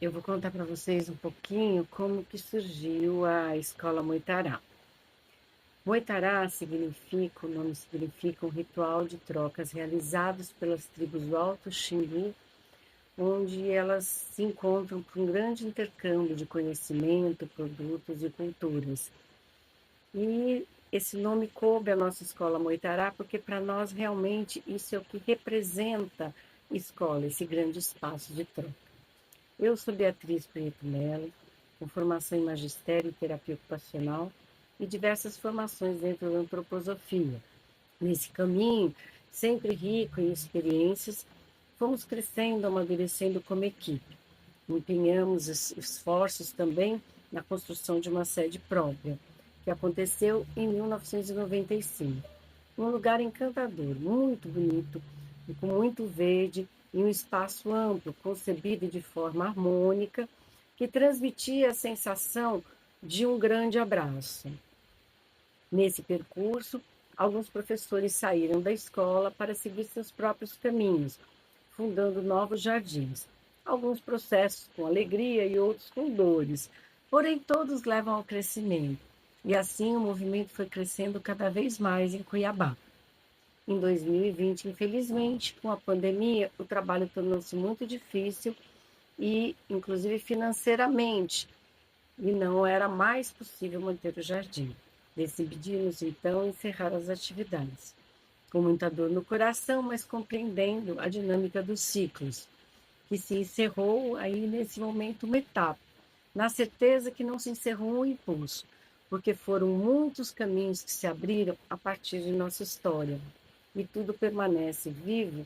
Eu vou contar para vocês um pouquinho como que surgiu a Escola Moitará. Moitará significa, o nome significa um ritual de trocas realizados pelas tribos do Alto Xingu, onde elas se encontram para um grande intercâmbio de conhecimento, produtos e culturas. E esse nome coube à nossa Escola Moitará, porque para nós realmente isso é o que representa escola, esse grande espaço de troca. Eu sou Beatriz Prieto Mello, com formação em magistério e terapia ocupacional e diversas formações dentro da antroposofia. Nesse caminho, sempre rico em experiências, fomos crescendo, amadurecendo como equipe. Empenhamos esforços também na construção de uma sede própria, que aconteceu em 1995. Um lugar encantador, muito bonito e com muito verde, em um espaço amplo, concebido de forma harmônica, que transmitia a sensação de um grande abraço. Nesse percurso, alguns professores saíram da escola para seguir seus próprios caminhos, fundando novos jardins. Alguns processos com alegria e outros com dores, porém todos levam ao crescimento. E assim o movimento foi crescendo cada vez mais em Cuiabá. Em 2020, infelizmente, com a pandemia, o trabalho tornou-se muito difícil e, inclusive, financeiramente, e não era mais possível manter o jardim. Decidimos, então, encerrar as atividades. Com muita dor no coração, mas compreendendo a dinâmica dos ciclos, que se encerrou aí nesse momento uma etapa, na certeza que não se encerrou um impulso, porque foram muitos caminhos que se abriram a partir de nossa história. E tudo permanece vivo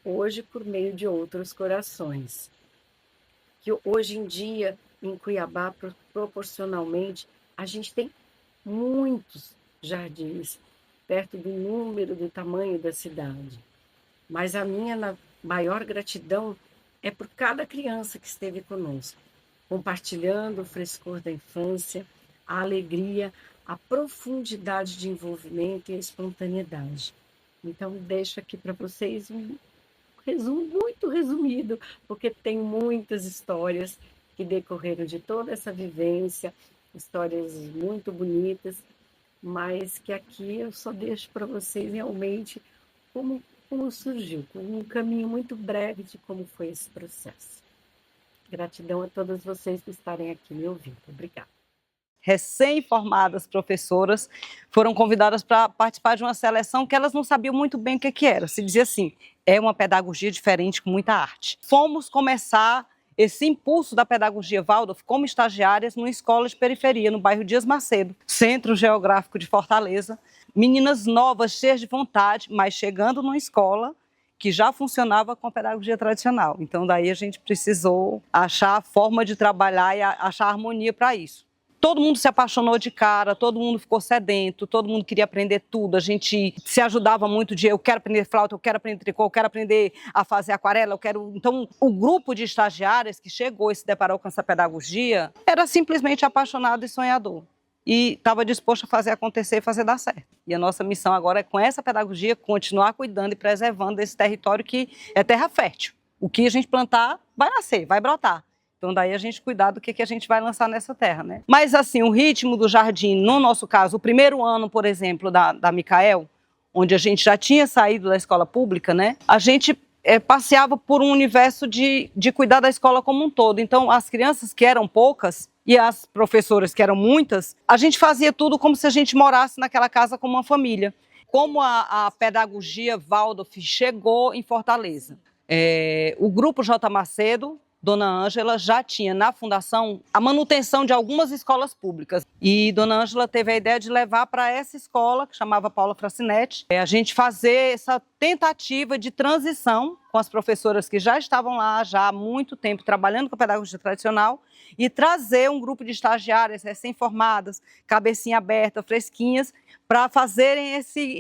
hoje por meio de outros corações. Que hoje em dia, em Cuiabá, proporcionalmente, a gente tem muitos jardins, perto do número, do tamanho da cidade. Mas a minha maior gratidão é por cada criança que esteve conosco, compartilhando o frescor da infância, a alegria, a profundidade de envolvimento e a espontaneidade. Então, deixo aqui para vocês um resumo muito resumido, porque tem muitas histórias que decorreram de toda essa vivência, histórias muito bonitas, mas que aqui eu só deixo para vocês realmente como surgiu, com um caminho muito breve de como foi esse processo. Gratidão a todas vocês por estarem aqui me ouvindo. Obrigada. Recém-formadas professoras foram convidadas para participar de uma seleção que elas não sabiam muito bem o que era. Se dizia assim, é uma pedagogia diferente com muita arte. Fomos começar esse impulso da pedagogia Waldorf como estagiárias numa escola de periferia, no bairro Dias Macedo, centro geográfico de Fortaleza. Meninas novas, cheias de vontade, mas chegando numa escola que já funcionava com a pedagogia tradicional. Então daí a gente precisou achar a forma de trabalhar e achar harmonia para isso. Todo mundo se apaixonou de cara, todo mundo ficou sedento, todo mundo queria aprender tudo. A gente se ajudava muito de eu quero aprender flauta, eu quero aprender tricô, eu quero aprender a fazer aquarela, eu quero... Então, o grupo de estagiárias que chegou e se deparou com essa pedagogia era simplesmente apaixonado e sonhador. E estava disposto a fazer acontecer e fazer dar certo. E a nossa missão agora é, com essa pedagogia, continuar cuidando e preservando esse território que é terra fértil. O que a gente plantar vai nascer, vai brotar. Então, daí a gente cuidar do que a gente vai lançar nessa terra, né? Mas, assim, o ritmo do jardim, no nosso caso, o primeiro ano, por exemplo, da Micael, onde a gente já tinha saído da escola pública, né? A gente passeava por um universo de cuidar da escola como um todo. Então, as crianças que eram poucas e as professoras que eram muitas, a gente fazia tudo como se a gente morasse naquela casa como uma família. Como a pedagogia Waldorf chegou em Fortaleza. O grupo J. Macedo, Dona Ângela já tinha na fundação a manutenção de algumas escolas públicas. E Dona Ângela teve a ideia de levar para essa escola, que chamava Paula Francinetti, a gente fazer essa tentativa de transição com as professoras que já estavam lá já há muito tempo trabalhando com a pedagogia tradicional e trazer um grupo de estagiárias recém-formadas, cabecinha aberta, fresquinhas, para fazerem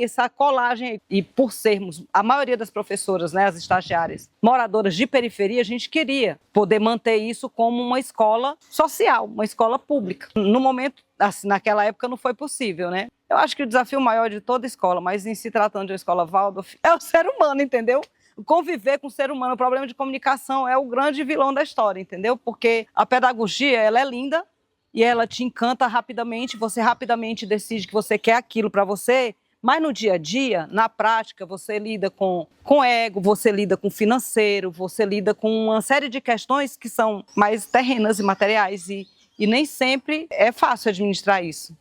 essa colagem. E por sermos, a maioria das professoras, né, as estagiárias, moradoras de periferia, a gente queria poder manter isso como uma escola social, uma escola pública. No momento, assim, naquela época não foi possível, né? Eu acho que o desafio maior de toda escola, mas em se tratando de uma escola Waldorf, é o ser humano, entendeu? Conviver com o ser humano, o problema de comunicação é o grande vilão da história, entendeu? Porque a pedagogia, ela é linda e ela te encanta rapidamente, você rapidamente decide que você quer aquilo para você, mas no dia a dia, na prática, você lida com ego, você lida com financeiro, você lida com uma série de questões que são mais terrenas e materiais e nem sempre é fácil administrar isso.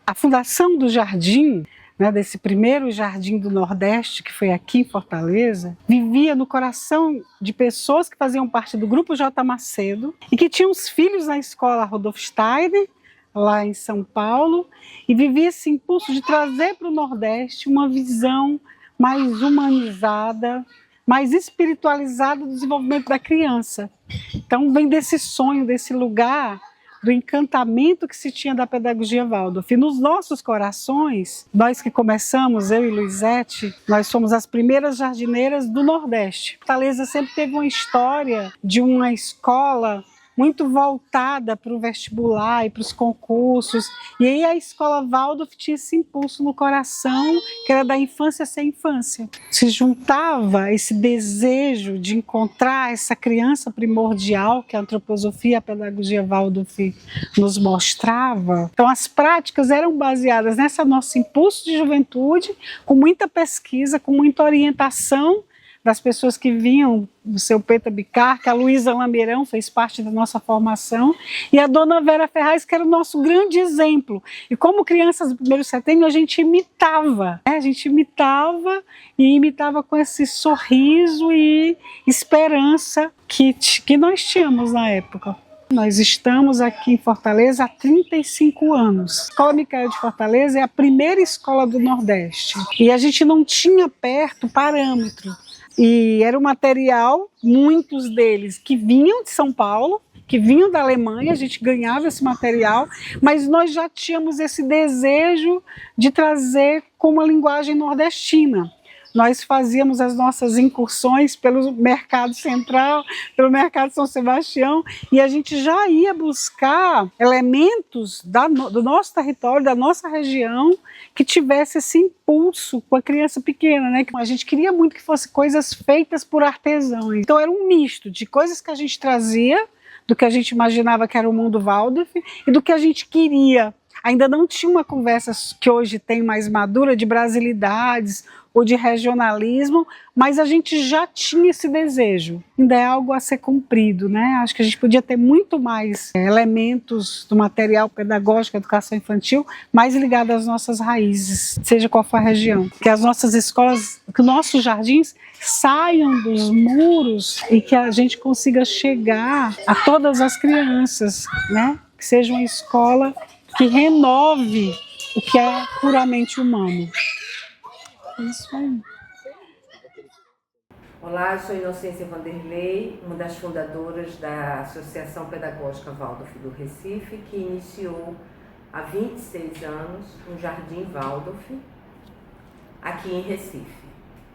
A fundação do jardim, né, desse primeiro jardim do Nordeste, que foi aqui em Fortaleza, vivia no coração de pessoas que faziam parte do Grupo J. Macedo e que tinham os filhos na escola Rudolf Steiner, lá em São Paulo, e vivia esse impulso de trazer para o Nordeste uma visão mais humanizada, mais espiritualizada do desenvolvimento da criança. Então vem desse sonho, desse lugar do encantamento que se tinha da pedagogia Waldorf. E nos nossos corações, nós que começamos, eu e Luizete, nós somos as primeiras jardineiras do Nordeste. Fortaleza sempre teve uma história de uma escola muito voltada para o vestibular e para os concursos. E aí a escola Waldorf tinha esse impulso no coração, que era da infância sem infância. Se juntava esse desejo de encontrar essa criança primordial que a antroposofia e a pedagogia Waldorf nos mostrava. Então as práticas eram baseadas nesse nosso impulso de juventude, com muita pesquisa, com muita orientação das pessoas que vinham do seu Peta Bicar, que a Luísa Lameirão fez parte da nossa formação, e a dona Vera Ferraz, que era o nosso grande exemplo. E como crianças do primeiro setênio, a gente imitava, né? A gente imitava e imitava com esse sorriso e esperança que nós tínhamos na época. Nós estamos aqui em Fortaleza há 35 anos. A Escola Micael de Fortaleza é a primeira escola do Nordeste. E a gente não tinha perto parâmetro. E era um material, muitos deles que vinham de São Paulo, que vinham da Alemanha, a gente ganhava esse material, mas nós já tínhamos esse desejo de trazer com uma linguagem nordestina. Nós fazíamos as nossas incursões pelo Mercado Central, pelo Mercado São Sebastião, e a gente já ia buscar elementos do nosso território, da nossa região, que tivesse esse impulso com a criança pequena, né? A gente queria muito que fossem coisas feitas por artesãos. Então era um misto de coisas que a gente trazia, do que a gente imaginava que era o mundo Waldorf, e do que a gente queria. Ainda não tinha uma conversa que hoje tem mais madura de brasilidades ou de regionalismo, mas a gente já tinha esse desejo. Ainda é algo a ser cumprido, né? Acho que a gente podia ter muito mais elementos do material pedagógico da educação infantil mais ligado às nossas raízes, seja qual for a região. Que as nossas escolas, que os nossos jardins saiam dos muros e que a gente consiga chegar a todas as crianças, né? Que seja uma escola que renove o que é puramente humano. Isso aí. Olá, eu sou Inocência Vanderlei, uma das fundadoras da Associação Pedagógica Waldorf do Recife, que iniciou há 26 anos um Jardim Waldorf aqui em Recife.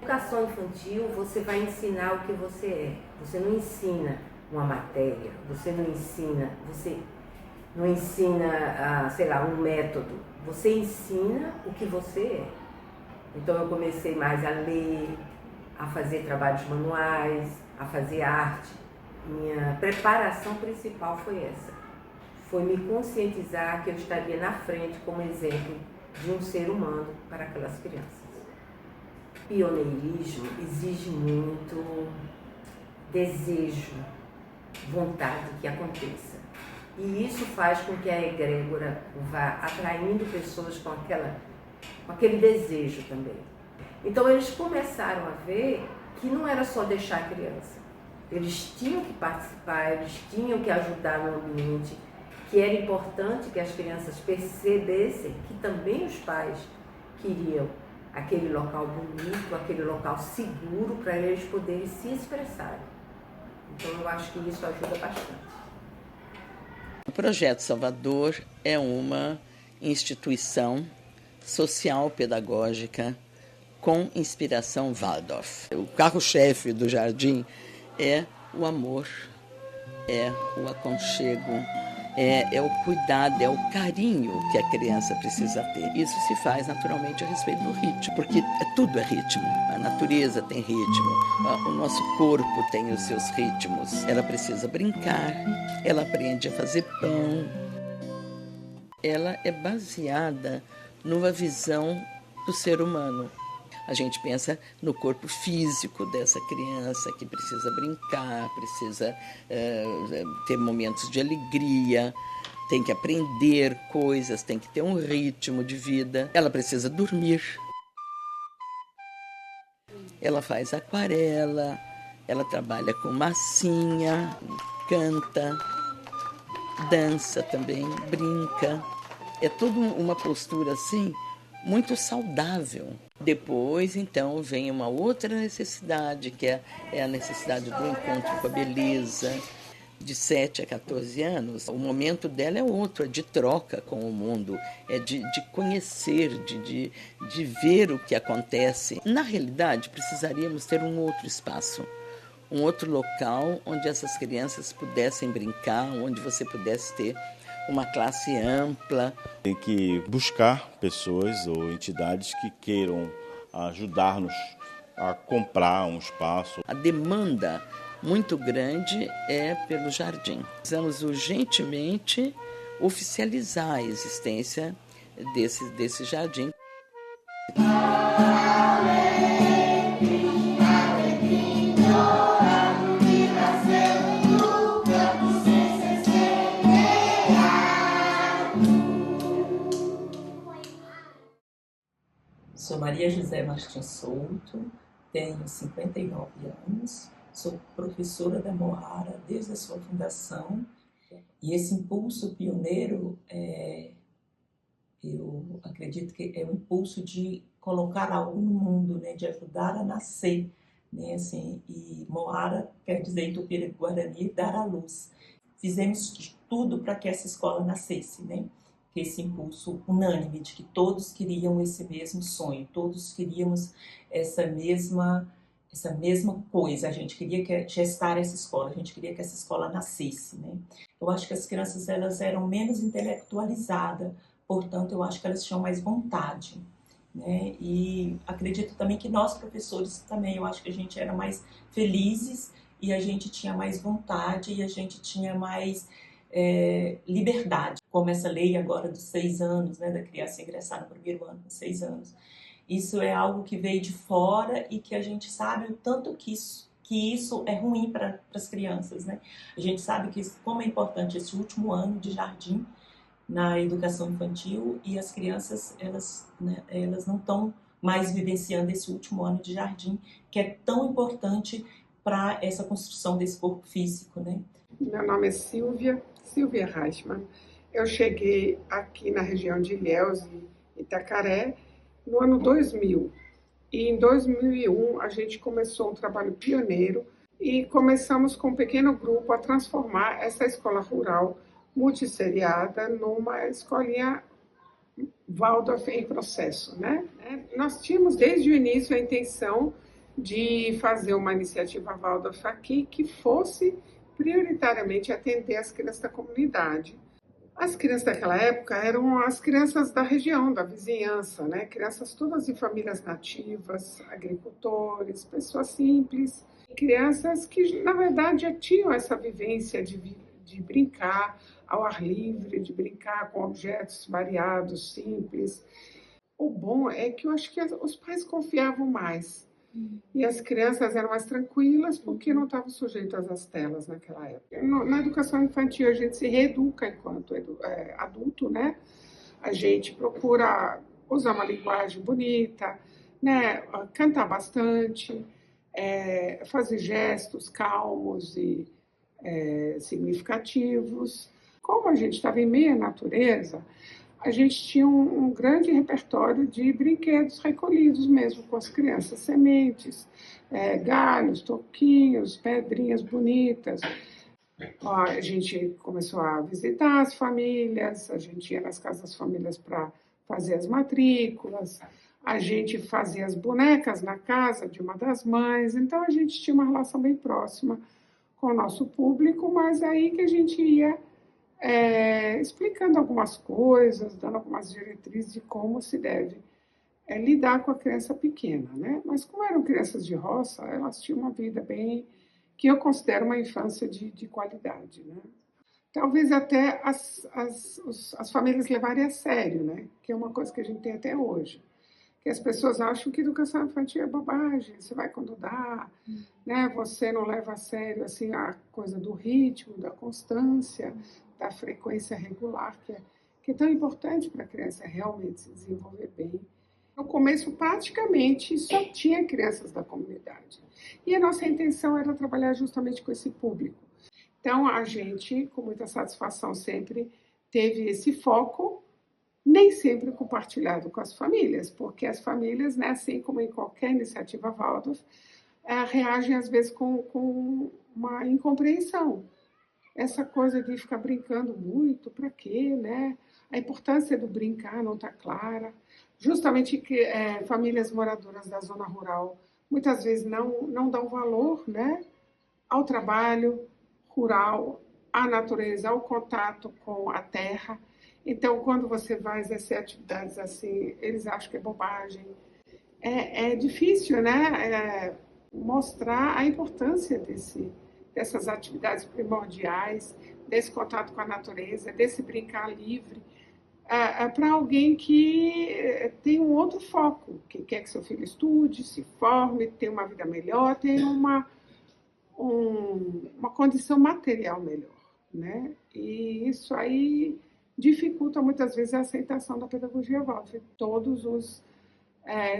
Na educação infantil, você vai ensinar o que você é. Você não ensina uma matéria, você não ensina sei lá, um método. Você ensina o que você é. Então eu comecei mais a ler, a fazer trabalhos manuais, a fazer arte. Minha preparação principal foi essa. Foi me conscientizar que eu estaria na frente como exemplo de um ser humano para aquelas crianças. Pioneirismo exige muito desejo, vontade que aconteça. E isso faz com que a egrégora vá atraindo pessoas com aquele desejo também. Então eles começaram a ver que não era só deixar a criança. Eles tinham que participar, eles tinham que ajudar no ambiente, que era importante que as crianças percebessem que também os pais queriam aquele local bonito, aquele local seguro para eles poderem se expressarem. Então eu acho que isso ajuda bastante. O Projeto Salvador é uma instituição social-pedagógica com inspiração Waldorf. O carro-chefe do jardim é o amor, é o aconchego, é o cuidado, é o carinho que a criança precisa ter. Isso se faz naturalmente a respeito do ritmo, porque tudo é ritmo. A natureza tem ritmo, o nosso corpo tem os seus ritmos. Ela precisa brincar, ela aprende a fazer pão. Ela é baseada numa visão do ser humano. A gente pensa no corpo físico dessa criança que precisa brincar, precisa ter momentos de alegria, tem que aprender coisas, tem que ter um ritmo de vida. Ela precisa dormir. Ela faz aquarela, ela trabalha com massinha, canta, dança também, brinca. É toda uma postura assim muito saudável. Depois, então, vem uma outra necessidade, que é a necessidade do encontro com a beleza. De 7 a 14 anos, o momento dela é outro, é de troca com o mundo, é de conhecer, de ver o que acontece. Na realidade, precisaríamos ter um outro espaço, um outro local onde essas crianças pudessem brincar, onde você pudesse ter uma classe ampla. Tem que buscar pessoas ou entidades que queiram ajudar-nos a comprar um espaço. A demanda muito grande é pelo jardim. Precisamos urgentemente oficializar a existência desse jardim. Sou Maria José Martins Souto, tenho 59 anos, sou professora da Moara desde a sua fundação. E esse impulso pioneiro, eu acredito que é o impulso de colocar algo no mundo, né, de ajudar a nascer. Né, assim, e Moara quer dizer em Tupi-Guarani dar à luz. Fizemos de tudo para que essa escola nascesse, né? Que esse impulso unânime de que todos queriam esse mesmo sonho, todos queríamos essa mesma coisa, a gente queria gestar essa escola, a gente queria que essa escola nascesse, né? Eu acho que as crianças elas eram menos intelectualizadas, portanto eu acho que elas tinham mais vontade, né? E acredito também que nós professores também, eu acho que a gente era mais felizes e a gente tinha mais vontade e a gente tinha mais liberdade, como essa lei agora dos 6 anos, né, da criança ingressar no primeiro ano com 6 anos. Isso é algo que veio de fora e que a gente sabe o tanto que isso é ruim para as crianças, né? A gente sabe que como é importante esse último ano de jardim na educação infantil e as crianças elas não estão mais vivenciando esse último ano de jardim, que é tão importante para essa construção desse corpo físico, né? Meu nome é Silvia Reichmann. Eu cheguei aqui na região de Ilhéus e Itacaré no ano 2000. E em 2001 a gente começou um trabalho pioneiro e começamos com um pequeno grupo a transformar essa escola rural multisseriada numa escolinha Waldorf em processo, né? Nós tínhamos desde o início a intenção de fazer uma iniciativa Waldorf aqui que fosse prioritariamente atender as crianças da comunidade. As crianças daquela época eram as crianças da região, da vizinhança, né? Crianças todas de famílias nativas, agricultores, pessoas simples, crianças que, na verdade, já tinham essa vivência de brincar ao ar livre, de brincar com objetos variados, simples. O bom é que eu acho que os pais confiavam mais. E as crianças eram mais tranquilas porque não estavam sujeitas às telas naquela época. Na educação infantil a gente se reeduca enquanto adulto, né? A gente procura usar uma linguagem bonita, né? Cantar bastante, fazer gestos calmos e significativos. Como a gente estava em meio à natureza, a gente tinha um grande repertório de brinquedos recolhidos mesmo com as crianças, sementes, galhos, toquinhos, pedrinhas bonitas. A gente começou a visitar as famílias, a gente ia nas casas das famílias para fazer as matrículas, a gente fazia as bonecas na casa de uma das mães, então a gente tinha uma relação bem próxima com o nosso público, mas aí que a gente ia explicando algumas coisas, dando algumas diretrizes de como se deve lidar com a criança pequena, né? Mas como eram crianças de roça, elas tinham uma vida bem, que eu considero uma infância de qualidade, né? Talvez até as famílias levarem a sério, né? Que é uma coisa que a gente tem até hoje. Que as pessoas acham que educação infantil é bobagem, você vai quando dá, né? Você não leva a sério assim, a coisa do ritmo, da constância, da frequência regular, que é tão importante para a criança realmente se desenvolver bem. No começo, praticamente, só tinha crianças da comunidade. E a nossa intenção era trabalhar justamente com esse público. Então, a gente, com muita satisfação, sempre teve esse foco, nem sempre compartilhado com as famílias, porque as famílias, né, assim como em qualquer iniciativa Waldorf, reagem às vezes com uma incompreensão. Essa coisa de ficar brincando muito, para quê, né? A importância do brincar não está clara. Justamente que famílias moradoras da zona rural muitas vezes não dão valor, né, ao trabalho rural, à natureza, ao contato com a terra. Então, quando você vai exercer atividades assim, eles acham que é bobagem. É difícil, né, mostrar a importância dessas atividades primordiais, desse contato com a natureza, desse brincar livre, para alguém que tem um outro foco, que quer que seu filho estude, se forme, tenha uma vida melhor, tenha uma condição material melhor, né? E isso aí dificulta muitas vezes a aceitação da pedagogia Waldorf em todos os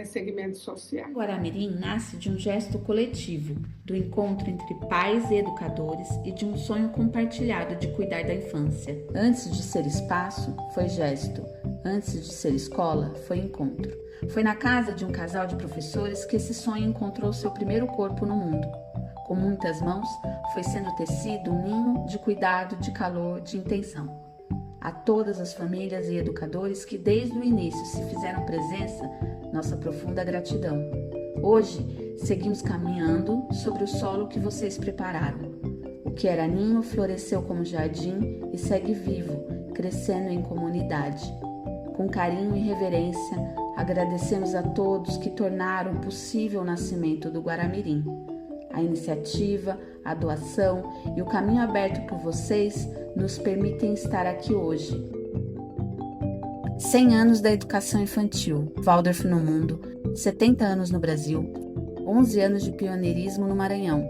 segmentos sociais. O Guaramirim nasce de um gesto coletivo, do encontro entre pais e educadores e de um sonho compartilhado de cuidar da infância. Antes de ser espaço, foi gesto. Antes de ser escola, foi encontro. Foi na casa de um casal de professores que esse sonho encontrou seu primeiro corpo no mundo. Com muitas mãos, foi sendo tecido um ninho de cuidado, de calor, de intenção. A todas as famílias e educadores que desde o início se fizeram presença, nossa profunda gratidão. Hoje, seguimos caminhando sobre o solo que vocês prepararam. O que era ninho floresceu como jardim e segue vivo, crescendo em comunidade. Com carinho e reverência, agradecemos a todos que tornaram possível o nascimento do Guaramirim. A iniciativa, a doação e o caminho aberto por vocês nos permitem estar aqui hoje. 100 anos da educação infantil, Waldorf no mundo, 70 anos no Brasil, 11 anos de pioneirismo no Maranhão.